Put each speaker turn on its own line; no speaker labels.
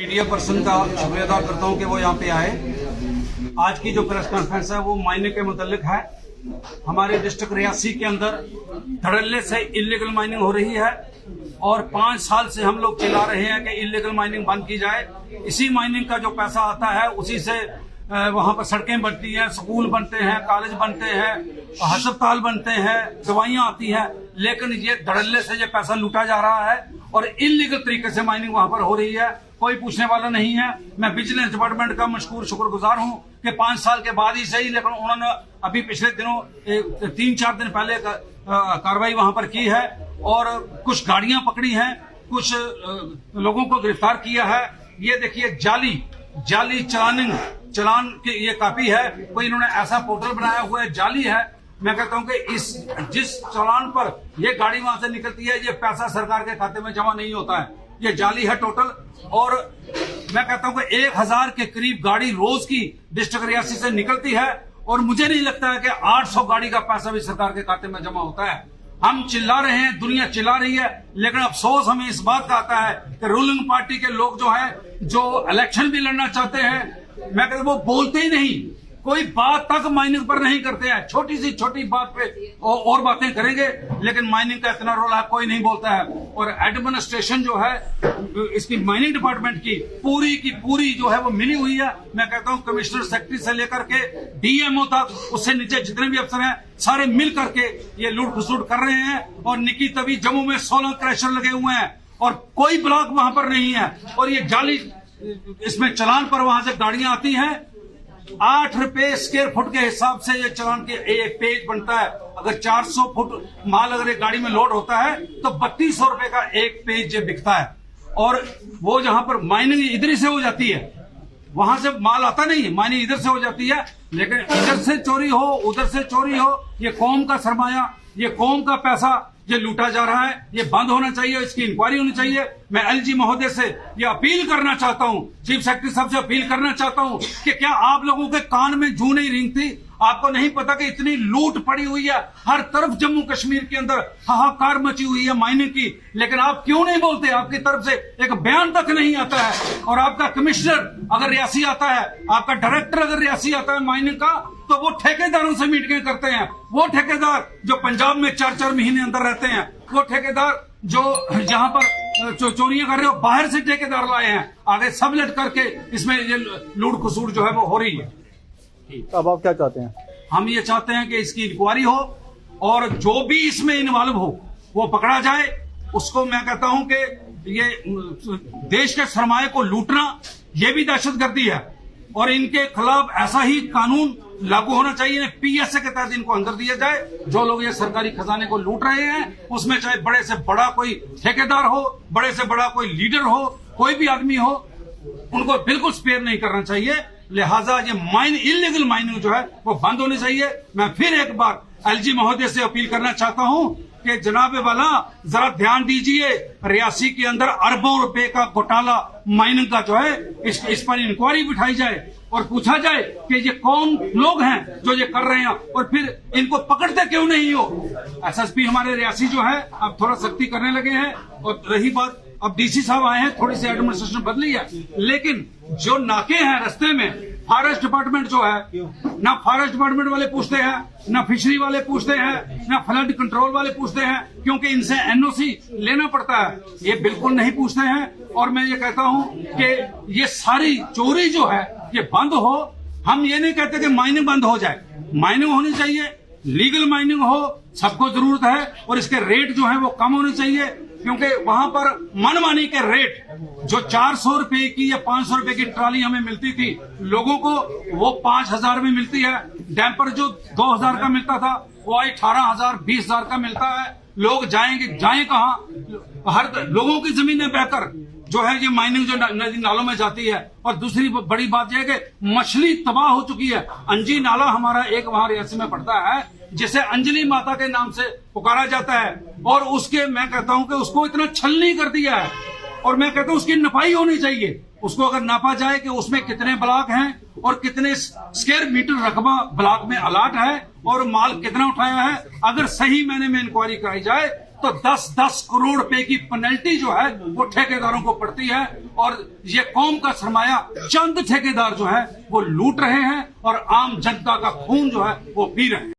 Media person का शुक्रिया अदा करता हूं कि वो यहाँ पे आए। आज की जो प्रेस कॉन्फ्रेंस है वो माइनिंग के मुतालिक है। हमारे डिस्ट्रिक्ट रियासी के अंदर धड़ल्ले से इलीगल माइनिंग हो रही है और 5 साल से हम लोग चिल्ला रहे हैं कि इलीगल माइनिंग बंद की जाए। इसी माइनिंग का जो पैसा आता है उसी से वहां पर सड़कें बनती हैं, स्कूल बनते हैं, कॉलेज बनते हैं, अस्पताल बनते हैं, दवाइयां आती हैं। लेकिन ये धड़ल्ले से ये पैसा लूटा जा रहा है और इलीगल तरीके से माइनिंग वहां पर हो रही है। कोई पूछने वाला नहीं है। मैं विजिलेंस डिपार्टमेंट का मशकूर शुक्रगुजार हूं कि 5 साल के बाद ही सही, लेकिन उन्होंने अभी पिछले दिनों 3-4 दिन पहले कार्रवाई वहां पर की है और कुछ गाड़ियां पकड़ी हैं, कुछ लोगों को गिरफ्तार किया है। ये देखिए जाली चलान की ये कॉपी है। कोई इन्होंने ऐसा पोर्टल बनाया हुआ है, जाली है। मैं कहता हूं कि जिस चालान पर ये गाड़ी वहां से निकलती है, ये पैसा सरकार के खाते में जमा नहीं होता है, ये जाली है टोटल। और मैं कहता हूं कि 1000 के करीब गाड़ी रोज की डिस्ट्रिक्ट रियासी से निकलती है और मुझे नहीं लगता है कि 800 गाड़ी का पैसा भी सरकार के खाते में जमा होता है। हम चिल्ला रहे हैं, दुनिया चिल्ला रही है, लेकिन अफसोस हमें इस बात का आता है कि रूलिंग पार्टी के लोग जो हैं, जो इलेक्शन भी लड़ना चाहते हैं, मैं कहता हूं वो बोलते ही नहीं, कोई बात तक माइनिंग पर नहीं करते हैं। छोटी सी छोटी बात पे और बातें करेंगे, लेकिन माइनिंग का इतना रोल है कोई नहीं बोलता है। और एडमिनिस्ट्रेशन जो है इसकी माइनिंग डिपार्टमेंट की पूरी जो है वो मिली हुई है। मैं कहता हूं कमिश्नर सेक्रेटरी से लेकर के डीएमओ तक, उससे नीचे जितने भी अफसर हैं, सारे मिल करके ये लूट खसूट कर रहे हैं। और निकी तभी जम्मू में 16 क्रैशर लगे हुए हैं और कोई ब्लॉक वहां पर नहीं है। और ये जाली इसमें चलान पर वहां से गाड़ियां आती हैं, 8 रुपए स्क्वायर फुट के हिसाब से ये चलान के एक पेज बनता है। अगर 400 फुट माल अगर एक गाड़ी में लोड होता है तो 3200 रुपए का एक पेज बिकता है। और वो जहां पर माइनिंग इधर से हो जाती है, वहां से माल आता नहीं है, माइनिंग इधर से हो जाती है। लेकिन इधर से चोरी हो, उधर से चोरी हो, ये कौम का सरमाया, ये कौम का पैसा ये लूटा जा रहा है। ये बंद होना चाहिए, इसकी इंक्वायरी होनी चाहिए। मैं एलजी महोदय से ये अपील करना चाहता हूं, चीफ सेक्रेटरी साहब से अपील करना चाहता हूं कि क्या आप लोगों के कान में जू नहीं रेंगती? आपको नहीं पता कि इतनी लूट पड़ी हुई है हर तरफ, जम्मू कश्मीर के अंदर हाहाकार मची हुई है माइनिंग की, लेकिन आप क्यों नहीं बोलते? आपकी तरफ से एक बयान तक नहीं आता है। और आपका कमिश्नर अगर रियासी आता है, आपका डायरेक्टर अगर रियासी आता है माइनिंग का, तो वो ठेकेदारों से मीटिंग करते हैं। वो ठेकेदार जो पंजाब में 4-4 महीने अंदर रहते हैं, वो ठेकेदार जो जहां पर चोरियां कर रहे हो, बाहर से ठेकेदार लाए हैं, आगे सब लट करके इसमें ये लूट खसूट जो है वो हो रही है।
अब आप क्या चाहते हैं?
हम ये चाहते हैं कि इसकी इंक्वायरी हो और जो भी इसमें इन्वॉल्व हो वो पकड़ा जाए। उसको मैं कहता हूं कि ये देश के सरमाए को लूटना ये भी दहशतगर्दी है और इनके खिलाफ ऐसा ही कानून लागू होना चाहिए। पीएसए के तहत इनको अंदर दिया जाए। जो लोग ये सरकारी खजाने को लूट रहे हैं, उसमें चाहे बड़े से बड़ा कोई ठेकेदार हो, बड़े से बड़ा कोई लीडर हो, कोई भी आदमी हो, उनको बिल्कुल स्पेयर नहीं करना चाहिए। लिहाजा ये इलीगल माइनिंग जो है वो बंद होनी चाहिए। मैं फिर एक बार एलजी महोदय से अपील करना चाहता हूं कि जनाब वाला जरा ध्यान दीजिए, रियासी के अंदर अरबों रुपए का घोटाला माइनिंग का जो है, इस पर इंक्वायरी बिठाई जाए और पूछा जाए कि ये कौन लोग हैं जो ये कर रहे हैं और फिर इनको पकड़ते क्यों नहीं हो। एसएसपी हमारे रियासी जो है अब थोड़ा सख्ती करने लगे हैं। और रही बात, अब डीसी साहब आए हैं, थोड़ी सी एडमिनिस्ट्रेशन बदली है, लेकिन जो नाके हैं रास्ते में, फॉरेस्ट डिपार्टमेंट जो है, ना फॉरेस्ट डिपार्टमेंट वाले पूछते हैं, ना फिशरी वाले पूछते हैं, ना फ्लड कंट्रोल वाले पूछते हैं, क्योंकि इनसे एनओसी लेना पड़ता है। ये बिल्कुल नहीं पूछते हैं। और मैं ये कहता हूं कि ये सारी चोरी जो है ये बंद हो। हम ये नहीं कहते कि माइनिंग बंद हो जाए, माइनिंग होनी चाहिए, लीगल माइनिंग हो, सबको जरूरत है। और इसके रेट जो है वो कम होने चाहिए, क्योंकि वहां पर मनमानी के रेट जो 400 रुपए की या 500 रुपए की ट्राली हमें मिलती थी, लोगों को वो 5000 में मिलती है। डैम्पर जो 2000 का मिलता था वो 18,000 20,000 का मिलता है। लोग जाएं कहां? हर लोगों की जमीनें बहकर जो है ये माइनिंग जो नदी नालों में जाती है। और दूसरी बड़ी बात यह है कि मछली तबाह हो चुकी है। अंजी नाला हमारा एक वहां रियासी में पड़ता है, जिसे अंजलि माता के नाम से पुकारा जाता है, और उसके मैं कहता हूं कि उसको इतना छलनी कर दिया है। और मैं कहता हूं उसकी नफाई होनी चाहिए। उसको अगर नापा जाए कि उसमें कितने ब्लॉक हैं और कितने स्क्वायर मीटर रकबा ब्लॉक में अलाट है और माल कितना उठाया है, अगर सही मायने में इंक्वायरी कराई जाए तो 10-10 करोड़ रुपए की पेनल्टी जो है वो ठेकेदारों को पड़ती है। और ये कौम का सरमाया चंद ठेकेदार जो है वो लूट रहे हैं और आम जनता का खून जो है वो पी रहे हैं।